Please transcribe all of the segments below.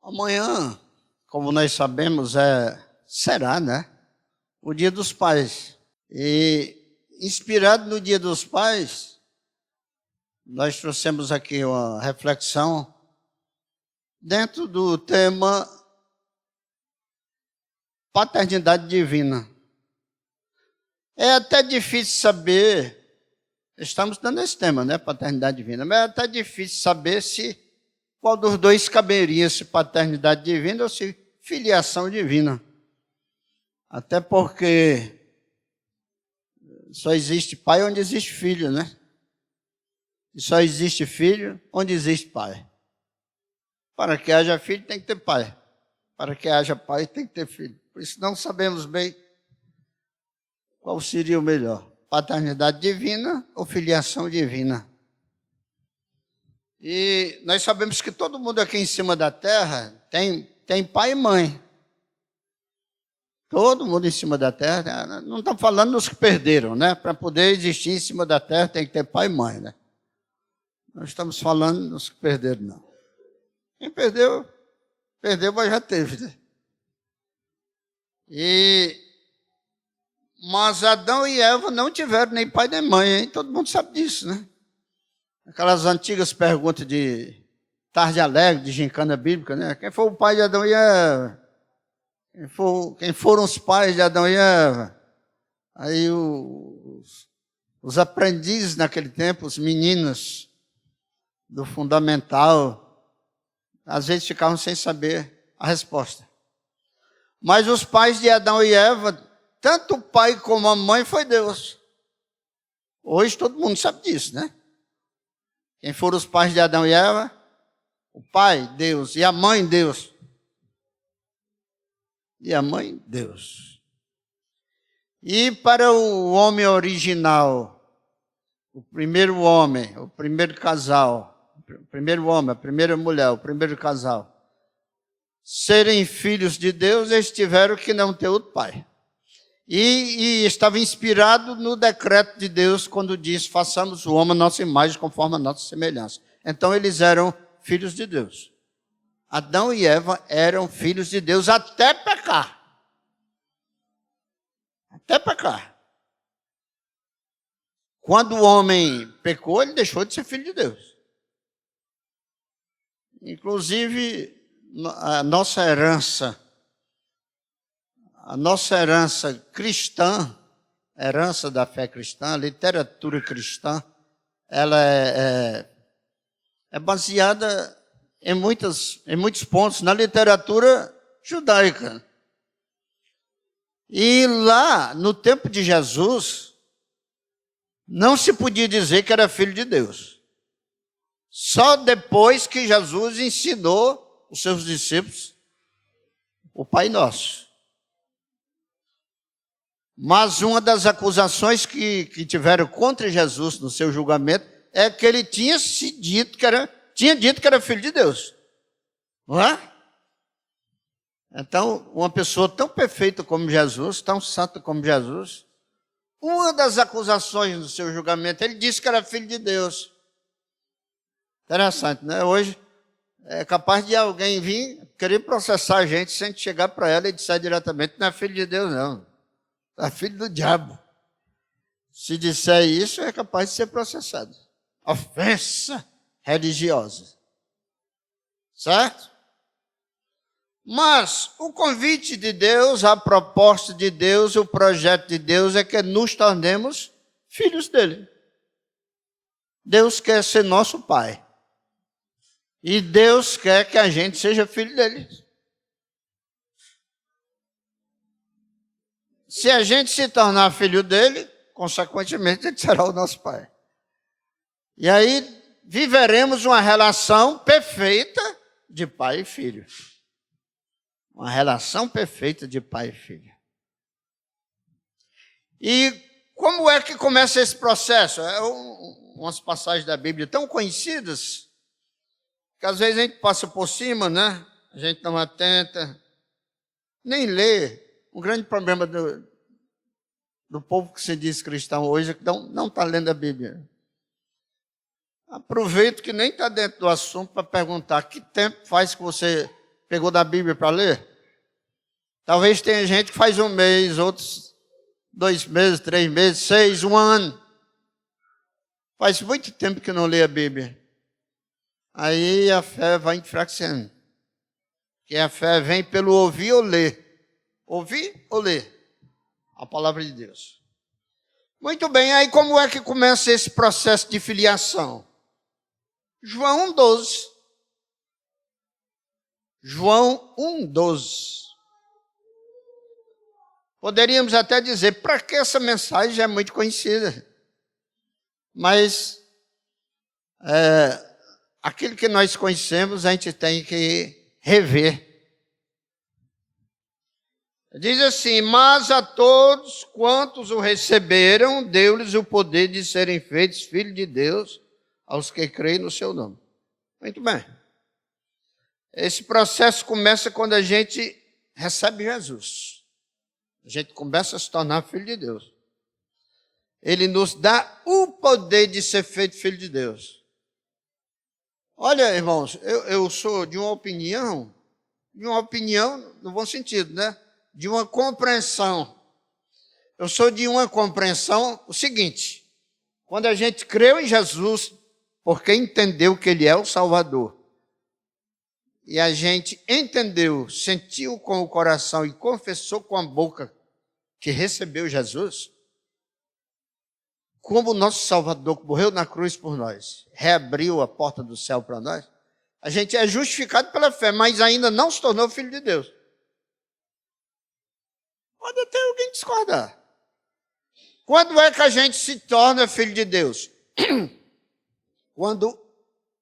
Amanhã, como nós sabemos, será, né? O Dia dos Pais. E, inspirado no Dia dos Pais, nós trouxemos aqui uma reflexão dentro do tema paternidade divina. É até difícil saber, estamos dando esse tema, né? Paternidade divina, mas é até difícil saber qual dos dois caberia, se paternidade divina ou se filiação divina. Até porque só existe pai onde existe filho, né? E só existe filho onde existe pai. Para que haja filho tem que ter pai. Para que haja pai tem que ter filho. Por isso não sabemos bem qual seria o melhor. Paternidade divina ou filiação divina. E nós sabemos que todo mundo aqui em cima da terra tem pai e mãe. Todo mundo em cima da terra, não estamos falando dos que perderam, né? Para poder existir em cima da terra tem que ter pai e mãe, né? Não estamos falando dos que perderam, não. Quem perdeu, mas já teve, né? Mas Adão e Eva não tiveram nem pai nem mãe, hein? Todo mundo sabe disso, né? Aquelas antigas perguntas de tarde alegre, de gincana bíblica, né? Quem foi o pai de Adão e Eva? Quem foram os pais de Adão e Eva? Aí os aprendizes naquele tempo, os meninos do fundamental, às vezes ficavam sem saber a resposta. Mas os pais de Adão e Eva, tanto o pai como a mãe foi Deus. Hoje todo mundo sabe disso, né? Quem foram os pais de Adão e Eva? O pai, Deus, e a mãe, Deus. E a mãe, Deus. E para o homem original, o primeiro homem, o primeiro casal, o primeiro homem, a primeira mulher, o primeiro casal, serem filhos de Deus, eles tiveram que não ter outro pai. E estava inspirado no decreto de Deus quando diz, façamos o homem a nossa imagem conforme a nossa semelhança. Então eles eram filhos de Deus. Adão e Eva eram filhos de Deus até pecar. Até pecar. Quando o homem pecou, ele deixou de ser filho de Deus. Inclusive, a nossa herança cristã, herança da fé cristã, a literatura cristã, ela é baseada em muitos pontos na literatura judaica. E lá, no tempo de Jesus, não se podia dizer que era filho de Deus. Só depois que Jesus ensinou os seus discípulos o Pai Nosso. Mas uma das acusações que tiveram contra Jesus no seu julgamento é que ele tinha dito que era filho de Deus. Não é? Então, uma pessoa tão perfeita como Jesus, tão santa como Jesus, uma das acusações do seu julgamento, ele disse que era filho de Deus. Interessante, né? Hoje é capaz de alguém vir querer processar a gente sem chegar para ela e disser diretamente, não é filho de Deus, não. É filho do diabo. Se disser isso, é capaz de ser processado. Ofensa religiosa. Certo? Mas o convite de Deus, a proposta de Deus, o projeto de Deus é que nos tornemos filhos dele. Deus quer ser nosso pai. E Deus quer que a gente seja filho dele. Se a gente se tornar filho dele, consequentemente ele será o nosso pai. E aí viveremos uma relação perfeita de pai e filho. Uma relação perfeita de pai e filho. E como é que começa esse processo? Umas passagens da Bíblia tão conhecidas, que às vezes a gente passa por cima, né? A gente não atenta, nem lê. Um grande problema do povo que se diz cristão hoje é que não está lendo a Bíblia. Aproveito que nem está dentro do assunto para perguntar que tempo faz que você pegou da Bíblia para ler? Talvez tenha gente que faz 1 mês, outros 2 meses, 3 meses, 6, 1 ano. Faz muito tempo que não lê a Bíblia. Aí a fé vai enfraquecendo. Porque a fé vem pelo ouvir ou ler. Ouvir ou ler a palavra de Deus. Muito bem, aí como é que começa esse processo de filiação? João 1,12. João 1,12. Poderíamos até dizer, para que essa mensagem é muito conhecida? Mas aquilo que nós conhecemos, a gente tem que rever. Diz assim: mas a todos quantos o receberam, deu-lhes o poder de serem feitos filhos de Deus, aos que creem no seu nome. Muito bem. Esse processo começa quando a gente recebe Jesus. A gente começa a se tornar filho de Deus. Ele nos dá o poder de ser feito filho de Deus. Olha, irmãos, eu sou de uma opinião no bom sentido, né? De uma compreensão. Eu sou de uma compreensão o seguinte: quando a gente creu em Jesus, porque entendeu que Ele é o Salvador, e a gente entendeu, sentiu com o coração e confessou com a boca que recebeu Jesus, como o nosso Salvador que morreu na cruz por nós, reabriu a porta do céu para nós, a gente é justificado pela fé, mas ainda não se tornou filho de Deus. Pode até alguém discordar. Quando é que a gente se torna filho de Deus? Quando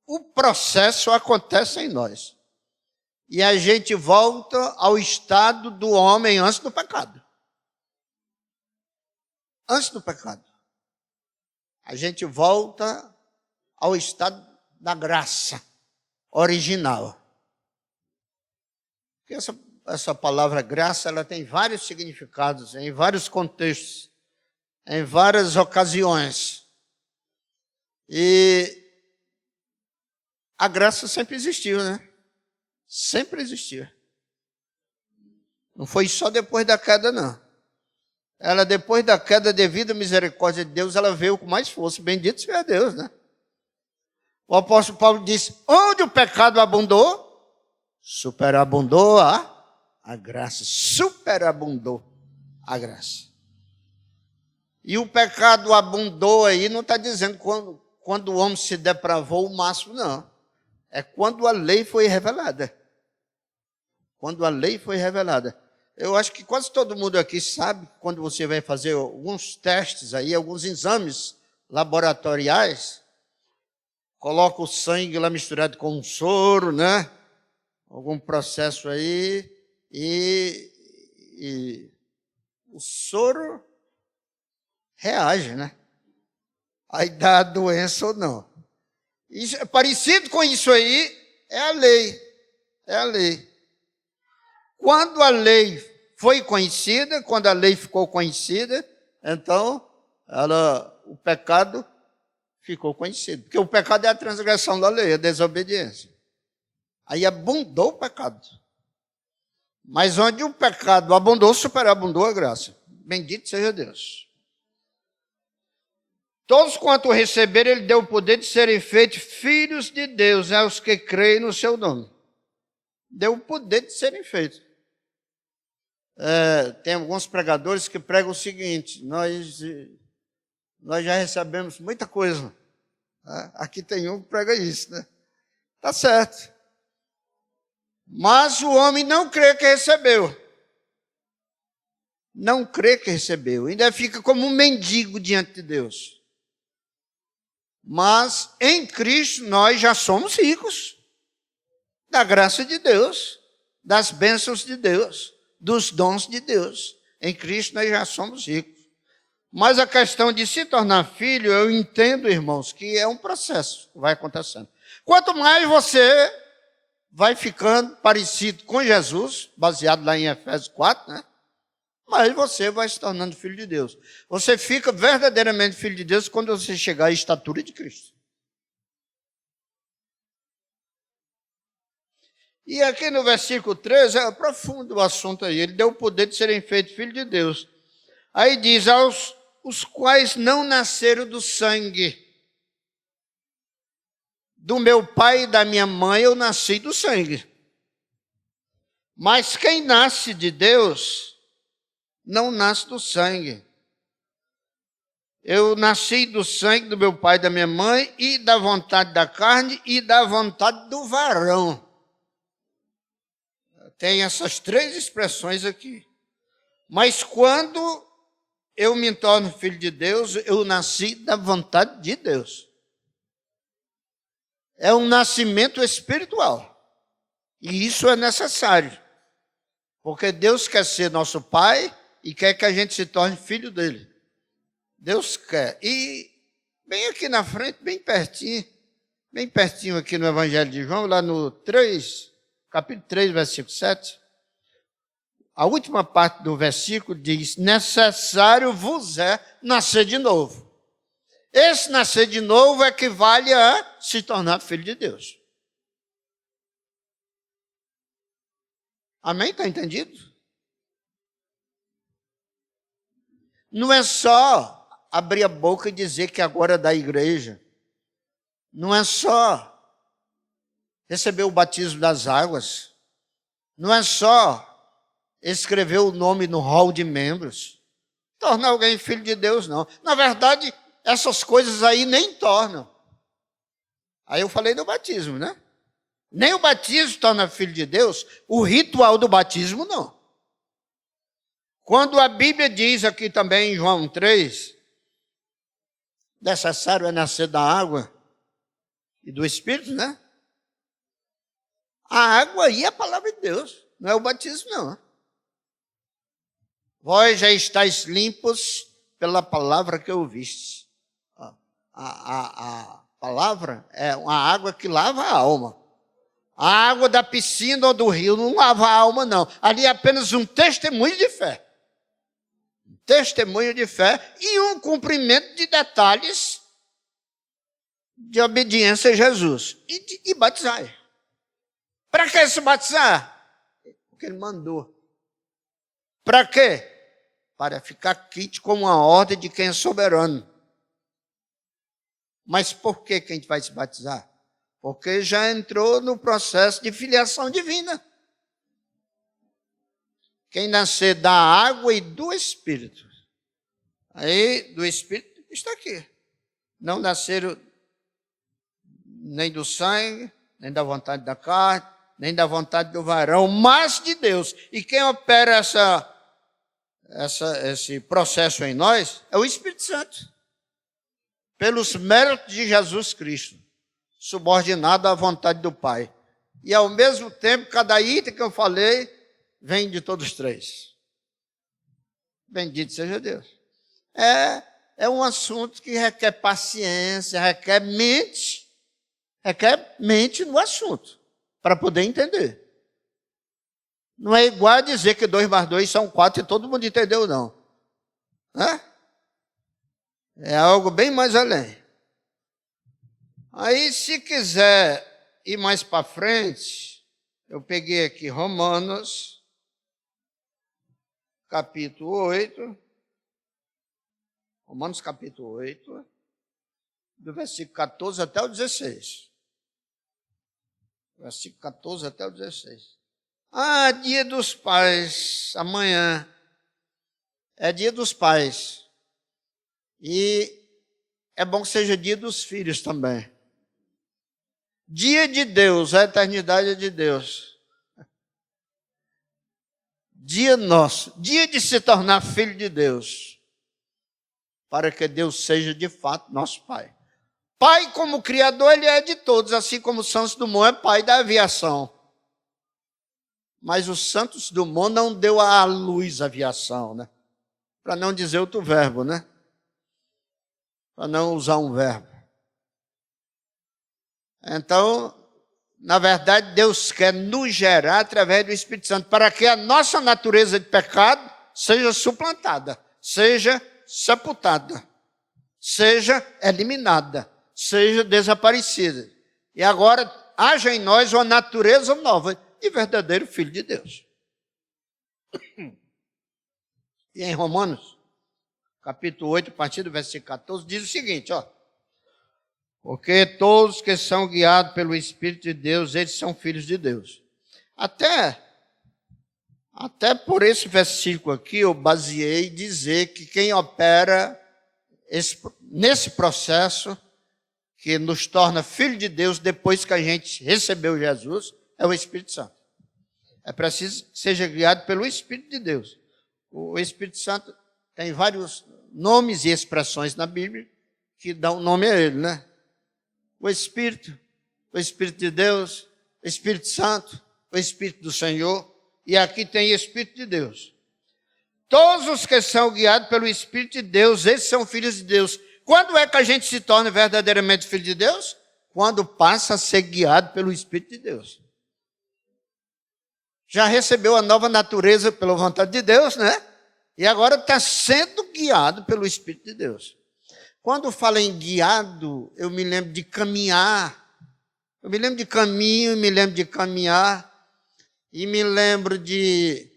o processo acontece em nós. E a gente volta ao estado do homem antes do pecado. Antes do pecado. A gente volta ao estado da graça original. Porque essa palavra graça, ela tem vários significados, em vários contextos, em várias ocasiões. E a graça sempre existiu, né? Sempre existiu. Não foi só depois da queda, não. Ela, depois da queda, devido à misericórdia de Deus, ela veio com mais força. Bendito seja Deus, né? O apóstolo Paulo disse: onde o pecado abundou, superabundou a graça. Superabundou a graça. E o pecado abundou aí, não está dizendo quando o homem se depravou o máximo, não. É quando a lei foi revelada. Quando a lei foi revelada. Eu acho que quase todo mundo aqui sabe, quando você vai fazer alguns testes aí, alguns exames laboratoriais, coloca o sangue lá misturado com um soro, né? Algum processo aí, e o soro reage, né? Aí dá a doença ou não. Isso, parecido com isso aí, é a lei. É a lei. Quando a lei foi conhecida, quando a lei ficou conhecida, então o pecado ficou conhecido. Porque o pecado é a transgressão da lei, a desobediência. Aí abundou o pecado. Mas onde o pecado abundou, superabundou a graça. Bendito seja Deus. Todos quanto receberam, Ele deu o poder de serem feitos filhos de Deus, aos que creem no seu nome. Deu o poder de serem feitos. Tem alguns pregadores que pregam o seguinte: nós já recebemos muita coisa. Aqui tem um que prega isso, né? Tá certo. Mas o homem não crê que recebeu. Não crê que recebeu. Ainda fica como um mendigo diante de Deus. Mas em Cristo nós já somos ricos. Da graça de Deus. Das bênçãos de Deus. Dos dons de Deus. Em Cristo nós já somos ricos. Mas a questão de se tornar filho, eu entendo, irmãos, que é um processo que vai acontecendo. Quanto mais você vai ficando parecido com Jesus, baseado lá em Efésios 4, né? Mas você vai se tornando filho de Deus. Você fica verdadeiramente filho de Deus quando você chegar à estatura de Cristo. E aqui no versículo 13, é profundo o assunto aí. Ele deu o poder de serem feitos filhos de Deus. Aí diz, aos os quais não nasceram do sangue. Do meu pai e da minha mãe eu nasci do sangue. Mas quem nasce de Deus, não nasce do sangue. Eu nasci do sangue do meu pai e da minha mãe, e da vontade da carne e da vontade do varão. Tem essas três expressões aqui. Mas quando eu me torno filho de Deus, eu nasci da vontade de Deus. É um nascimento espiritual. E isso é necessário. Porque Deus quer ser nosso Pai e quer que a gente se torne filho dele. Deus quer. E bem aqui na frente, bem pertinho aqui no Evangelho de João, lá no 3, capítulo 3, versículo 7, a última parte do versículo diz, necessário vos é nascer de novo. Esse nascer de novo equivale a se tornar filho de Deus. Amém? Está entendido? Não é só abrir a boca e dizer que agora é da igreja. Não é só receber o batismo das águas. Não é só escrever o nome no hall de membros. Tornar alguém filho de Deus, não. Na verdade, essas coisas aí nem tornam. Aí eu falei do batismo, né? Nem o batismo torna filho de Deus, o ritual do batismo não. Quando a Bíblia diz aqui também em João 3, necessário é nascer da água e do Espírito, né? A água aí é a palavra de Deus, não é o batismo não. Vós já estáis limpos pela palavra que ouvistes. A palavra é uma água que lava a alma. A água da piscina ou do rio não lava a alma, não. Ali é apenas um testemunho de fé. Um testemunho de fé e um cumprimento de detalhes de obediência a Jesus. E batizar. Para que se batizar? Porque ele mandou. Para quê? Para ficar quente como uma ordem de quem é soberano. Mas por que a gente vai se batizar? Porque já entrou no processo de filiação divina. Quem nascer da água e do Espírito. Aí, do Espírito, está aqui. Não nasceram nem do sangue, nem da vontade da carne, nem da vontade do varão, mas de Deus. E quem opera esse processo em nós é o Espírito Santo. Pelos méritos de Jesus Cristo, subordinado à vontade do Pai. E ao mesmo tempo, cada item que eu falei, vem de todos os três. Bendito seja Deus. É um assunto que requer paciência, requer mente no assunto, para poder entender. Não é igual a dizer que 2 mais 2 são 4 e todo mundo entendeu, não. É algo bem mais além. Aí, se quiser ir mais para frente, eu peguei aqui Romanos, capítulo 8. Romanos, capítulo 8, do versículo 14 até o 16. Versículo 14 até o 16. Dia dos pais, amanhã. É dia dos pais. E é bom que seja dia dos filhos também. Dia de Deus, a eternidade é de Deus. Dia nosso, dia de se tornar filho de Deus. Para que Deus seja de fato nosso Pai. Pai como Criador, Ele é de todos, assim como Santos Dumont é pai da aviação. Mas o Santos Dumont não deu à luz a aviação, né? Para não dizer outro verbo, né? Para não usar um verbo. Então, na verdade, Deus quer nos gerar através do Espírito Santo, para que a nossa natureza de pecado seja suplantada, seja sepultada, seja eliminada, seja desaparecida. E agora haja em nós uma natureza nova, e verdadeiro filho de Deus. E em Romanos, capítulo 8, a partir do versículo 14, diz o seguinte, ó. Porque todos que são guiados pelo Espírito de Deus, eles são filhos de Deus. Até por esse versículo aqui, eu baseei dizer que quem opera nesse processo, que nos torna filho de Deus depois que a gente recebeu Jesus, é o Espírito Santo. É preciso que seja guiado pelo Espírito de Deus. O Espírito Santo tem vários nomes e expressões na Bíblia que dão nome a ele, né? O Espírito de Deus, o Espírito Santo, o Espírito do Senhor, e aqui tem o Espírito de Deus. Todos os que são guiados pelo Espírito de Deus, esses são filhos de Deus. Quando é que a gente se torna verdadeiramente filho de Deus? Quando passa a ser guiado pelo Espírito de Deus. Já recebeu a nova natureza pela vontade de Deus, né? E agora está sendo guiado pelo Espírito de Deus. Quando falo em guiado, eu me lembro de caminhar. Eu me lembro de caminho, me lembro de caminhar. E me lembro de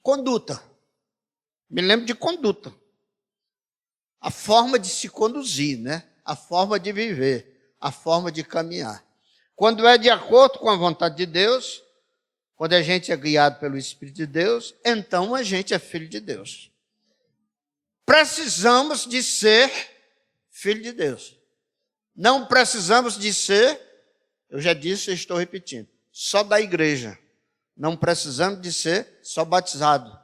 conduta. Me lembro de conduta. A forma de se conduzir, né? A forma de viver, a forma de caminhar. Quando é de acordo com a vontade de Deus, quando a gente é guiado pelo Espírito de Deus, então a gente é filho de Deus. Precisamos de ser filho de Deus. Não precisamos de ser, eu já disse e estou repetindo, só da igreja. Não precisamos de ser só batizado.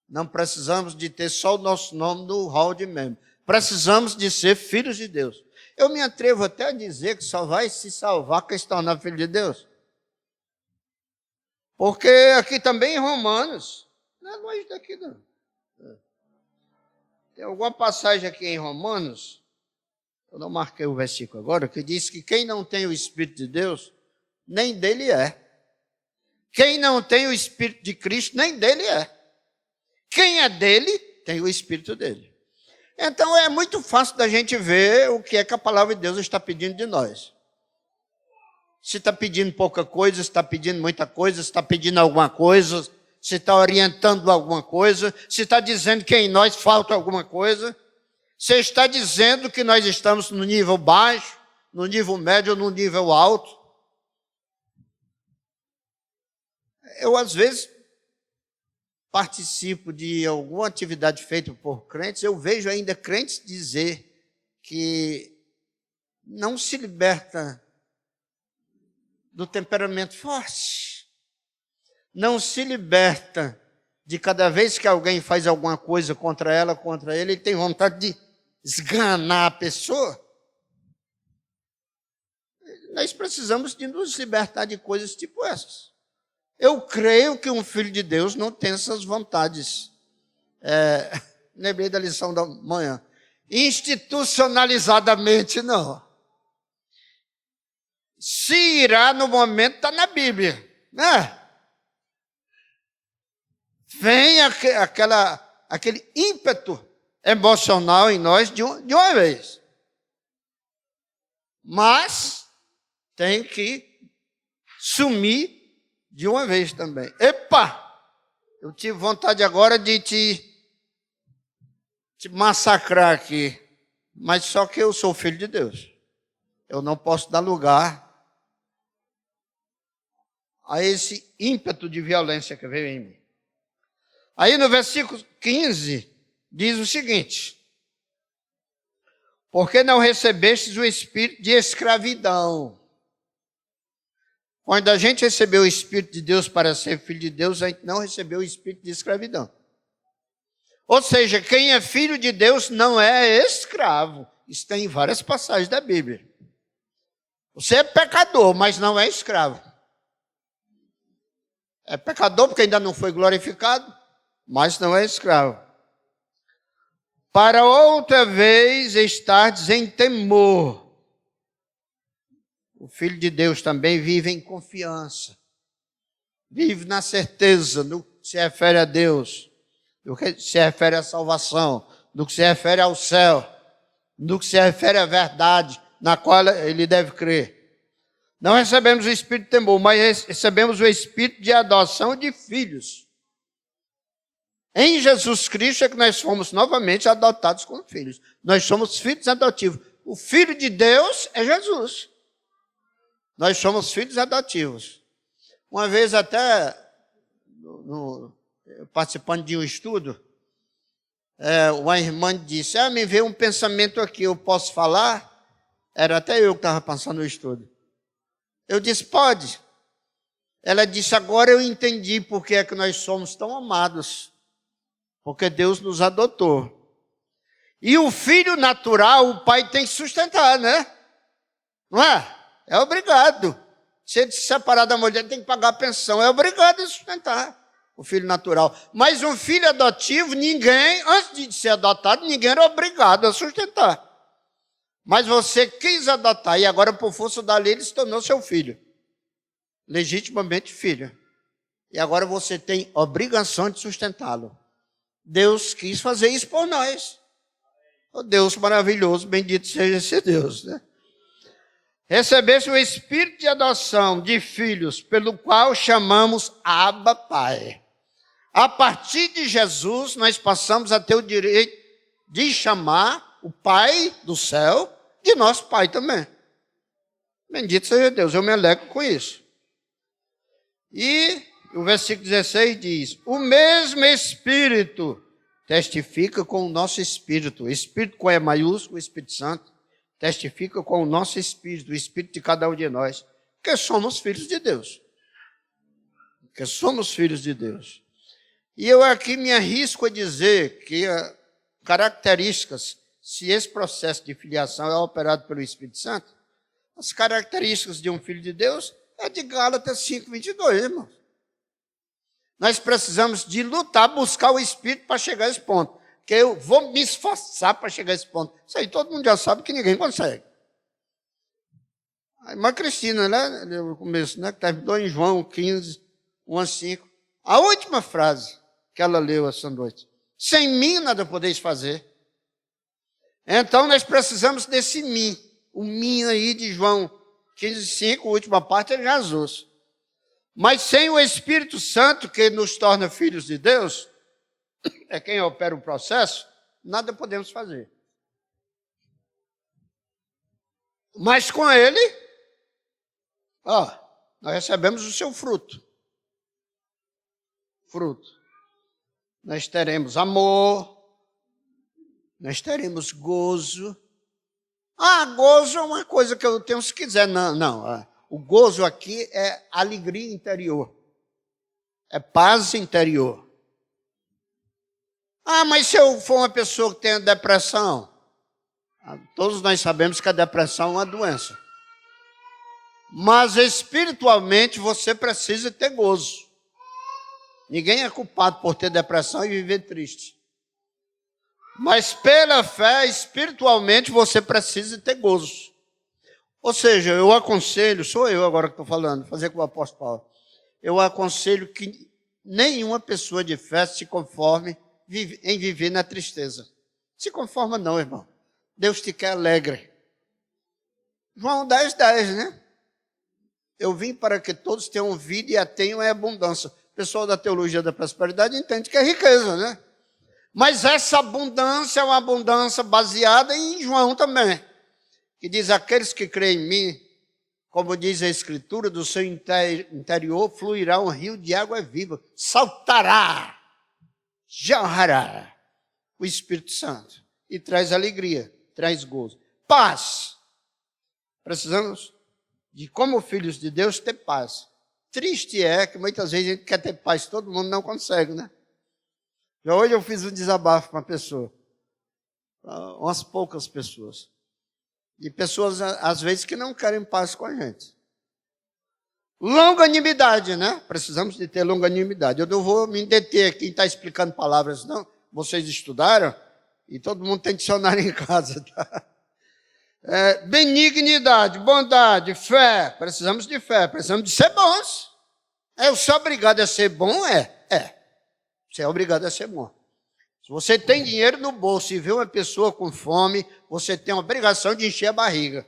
Não precisamos de ter só o nosso nome no hall de membro. Precisamos de ser filhos de Deus. Eu me atrevo até a dizer que só vai se salvar quem se tornar filho de Deus. Porque aqui também em Romanos, não é longe daqui não. Tem alguma passagem aqui em Romanos, eu não marquei o versículo agora, que diz que quem não tem o Espírito de Deus, nem dele é. Quem não tem o Espírito de Cristo, nem dele é. Quem é dele, tem o Espírito dele. Então é muito fácil da gente ver o que é que a palavra de Deus está pedindo de nós. Se está pedindo pouca coisa, se está pedindo muita coisa, se está pedindo alguma coisa, se está orientando alguma coisa, se está dizendo que em nós falta alguma coisa, se está dizendo que nós estamos no nível baixo, no nível médio ou no nível alto. Eu, às vezes, participo de alguma atividade feita por crentes, eu vejo ainda crentes dizer que não se liberta do temperamento forte, não se liberta de cada vez que alguém faz alguma coisa contra ela, contra ele tem vontade de esganar a pessoa. Nós precisamos de nos libertar de coisas tipo essas. Eu creio que um filho de Deus não tem essas vontades. Lembrei da lição da manhã. Institucionalizadamente, não. Se irá no momento, está na Bíblia. Né? Vem aquele ímpeto emocional em nós de uma vez. Mas tem que sumir de uma vez também. Epa! Eu tive vontade agora de te massacrar aqui. Mas só que eu sou filho de Deus. Eu não posso dar lugar a esse ímpeto de violência que veio em mim. Aí no versículo 15, diz o seguinte: porque não recebestes o espírito de escravidão. Quando a gente recebeu o Espírito de Deus para ser filho de Deus, a gente não recebeu o espírito de escravidão. Ou seja, quem é filho de Deus não é escravo. Isso tem em várias passagens da Bíblia. Você é pecador, mas não é escravo. É pecador porque ainda não foi glorificado, mas não é escravo. Para outra vez estardes em temor. O Filho de Deus também vive em confiança. Vive na certeza no que se refere a Deus, no que se refere à salvação, no que se refere ao céu, no que se refere à verdade, na qual ele deve crer. Não recebemos o espírito de temor, mas recebemos o espírito de adoção de filhos. Em Jesus Cristo é que nós fomos novamente adotados como filhos. Nós somos filhos adotivos. O Filho de Deus é Jesus. Nós somos filhos adotivos. Uma vez até, participando de um estudo, uma irmã disse, me veio um pensamento aqui, eu posso falar? Era até eu que estava passando o estudo. Eu disse, pode. Ela disse, agora eu entendi por que é que nós somos tão amados. Porque Deus nos adotou. E o filho natural, o pai tem que sustentar, né? Não é? É obrigado. Se ele se separar da mulher, tem que pagar a pensão. É obrigado a sustentar o filho natural. Mas um filho adotivo, ninguém, antes de ser adotado, ninguém era obrigado a sustentar. Mas você quis adotar, e agora, por força da lei, ele se tornou seu filho. Legitimamente filho. E agora você tem obrigação de sustentá-lo. Deus quis fazer isso por nós. Oh, Deus maravilhoso, bendito seja esse Deus, né? Recebeste o espírito de adoção de filhos, pelo qual chamamos Abba Pai. A partir de Jesus, nós passamos a ter o direito de chamar o Pai do céu de nosso Pai também. Bendito seja Deus, eu me alegro com isso. E o versículo 16 diz, o mesmo Espírito testifica com o nosso Espírito. Espírito com E maiúsculo, o Espírito Santo, testifica com o nosso Espírito, o Espírito de cada um de nós, que somos filhos de Deus. Que somos filhos de Deus. E eu aqui me arrisco a dizer que características, se esse processo de filiação é operado pelo Espírito Santo, as características de um filho de Deus é de Gálatas 5:22, irmãos. Nós precisamos de lutar, buscar o Espírito para chegar a esse ponto. Porque eu vou me esforçar para chegar a esse ponto. Isso aí todo mundo já sabe que ninguém consegue. A irmã Cristina, né, no começo, né, que terminou em João 15, 1-5. A última frase que ela leu essa noite. Sem mim nada podeis fazer. Então nós precisamos desse mim. O mim aí de João 15:5, a última parte é Jesus. Mas sem o Espírito Santo, que nos torna filhos de Deus, é quem opera o processo, nada podemos fazer. Mas com ele, nós recebemos o seu fruto. Fruto. Nós teremos amor, nós teremos gozo. Gozo é uma coisa que eu tenho se quiser. Não. O gozo aqui é alegria interior. É paz interior. Mas se eu for uma pessoa que tem depressão, todos nós sabemos que a depressão é uma doença. Mas espiritualmente você precisa ter gozo. Ninguém é culpado por ter depressão e viver triste. Mas pela fé, espiritualmente, você precisa ter gozo. Ou seja, eu aconselho, sou eu agora que estou falando, fazer com o apóstolo Paulo. Eu aconselho que nenhuma pessoa de fé se conforme em viver na tristeza. Se conforma não, irmão. Deus te quer alegre. João 10:10, né? Eu vim para que todos tenham vida e a tenham em abundância. O pessoal da teologia da prosperidade entende que é riqueza, né? Mas essa abundância é uma abundância baseada em João também. Que diz, aqueles que creem em mim, como diz a Escritura, do seu interior fluirá um rio de água viva, saltará, jorrará o Espírito Santo e traz alegria, traz gozo. Paz. Precisamos de, como filhos de Deus, ter paz. Triste é que muitas vezes a gente quer ter paz, todo mundo não consegue, né? Já hoje eu fiz um desabafo com uma pessoa, umas poucas pessoas. E pessoas, às vezes, que não querem paz com a gente. Longanimidade, né? Precisamos de ter longanimidade. Eu não vou me deter aqui em estar explicando palavras, não. Vocês estudaram e todo mundo tem dicionário em casa, tá? Benignidade, bondade, fé. Precisamos de fé, precisamos de ser bons. Eu sou obrigado a ser bom? Você é obrigado a ser bom. Se você tem dinheiro no bolso e vê uma pessoa com fome, você tem a obrigação de encher a barriga.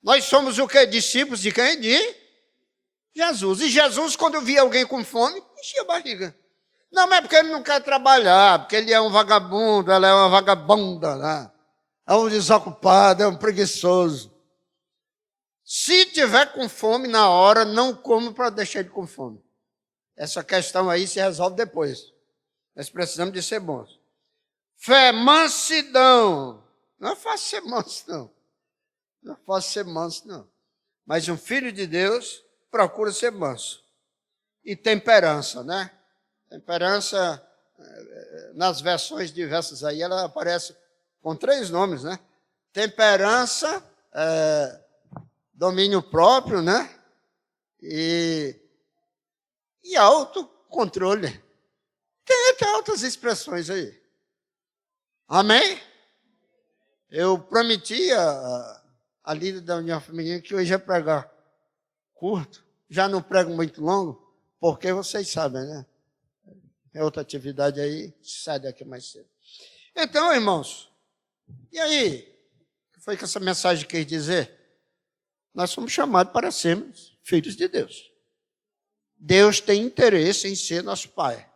Nós somos o quê? Discípulos de quem? De Jesus. E Jesus, quando via alguém com fome, enchia a barriga. Não, mas é porque ele não quer trabalhar, porque ele é um vagabundo, ela é uma vagabunda, né? É um desocupado, é um preguiçoso. Se tiver com fome na hora, não come para deixar ele com fome. Essa questão aí se resolve depois. Nós precisamos de ser bons. Fé, mansidão. Não é fácil ser manso, não. Não é fácil ser manso, não. Mas um filho de Deus procura ser manso. E temperança, né? Temperança, nas versões diversas aí, ela aparece com 3 nomes, né? Temperança, domínio próprio, né? E autocontrole. Tem outras expressões aí. Amém? Eu prometi a líder da União Feminina que hoje ia pregar curto. Já não prego muito longo, porque vocês sabem, né? É outra atividade aí, sai daqui mais cedo. Então, irmãos, e aí? O que foi que essa mensagem quer dizer? Nós somos chamados para sermos filhos de Deus. Deus tem interesse em ser nosso Pai.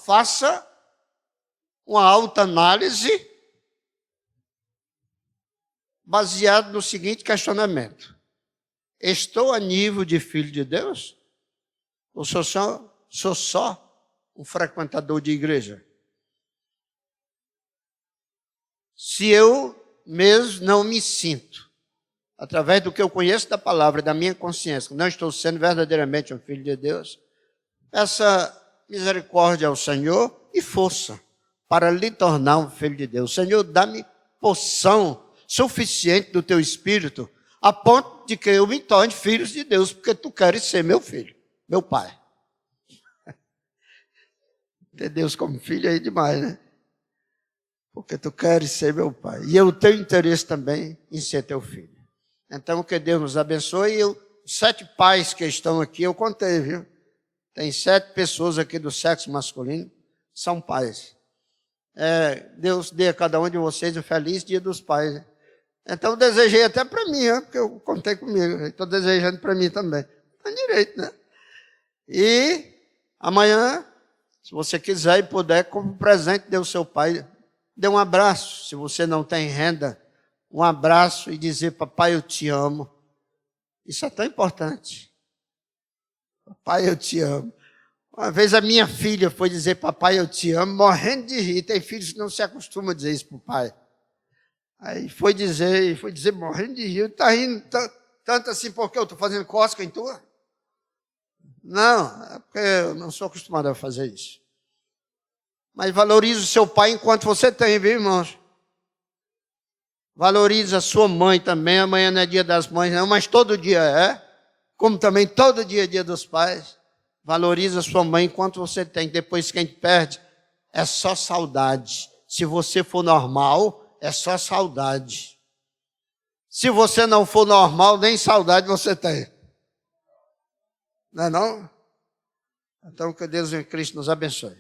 Faça uma autoanálise baseada no seguinte questionamento. Estou a nível de filho de Deus? Ou sou só um frequentador de igreja? Se eu mesmo não me sinto, através do que eu conheço da palavra, da minha consciência, que não estou sendo verdadeiramente um filho de Deus, peça misericórdia ao Senhor e força para lhe tornar um filho de Deus. Senhor, dá-me porção suficiente do teu Espírito, a ponto de que eu me torne filho de Deus, porque tu queres ser meu filho, meu pai. Ter Deus como filho é demais, né? Porque tu queres ser meu pai. E eu tenho interesse também em ser teu filho. Então, que Deus nos abençoe. E 7 pais que estão aqui, eu contei, viu? Tem 7 pessoas aqui do sexo masculino, são pais. Deus dê a cada um de vocês um feliz dia dos pais. Né? Então, eu desejei até para mim, né? Porque eu contei comigo. Estou desejando para mim também. Tem direito, né? E amanhã, se você quiser e puder, como presente, dê ao seu pai, dê um abraço. Se você não tem renda, um abraço e dizer, papai, eu te amo. Isso é tão importante. Papai, eu te amo. Uma vez a minha filha foi dizer, papai, eu te amo, morrendo de rir. Tem filhos que não se acostumam a dizer isso para o pai. Aí foi dizer, morrendo de rir. Está rindo tanto assim porque eu estou fazendo cócega em tua? Não, é porque eu não sou acostumado a fazer isso. Mas valorize o seu pai enquanto você tem, viu, irmãos? Valorize a sua mãe também. Amanhã não é dia das mães, não, mas todo dia é. Como também todo dia é dia dos pais. Valorize a sua mãe enquanto você tem. Depois quem perde é só saudade. Se você for normal, é só saudade. Se você não for normal, nem saudade você tem. Não é não? Então que Deus em Cristo nos abençoe.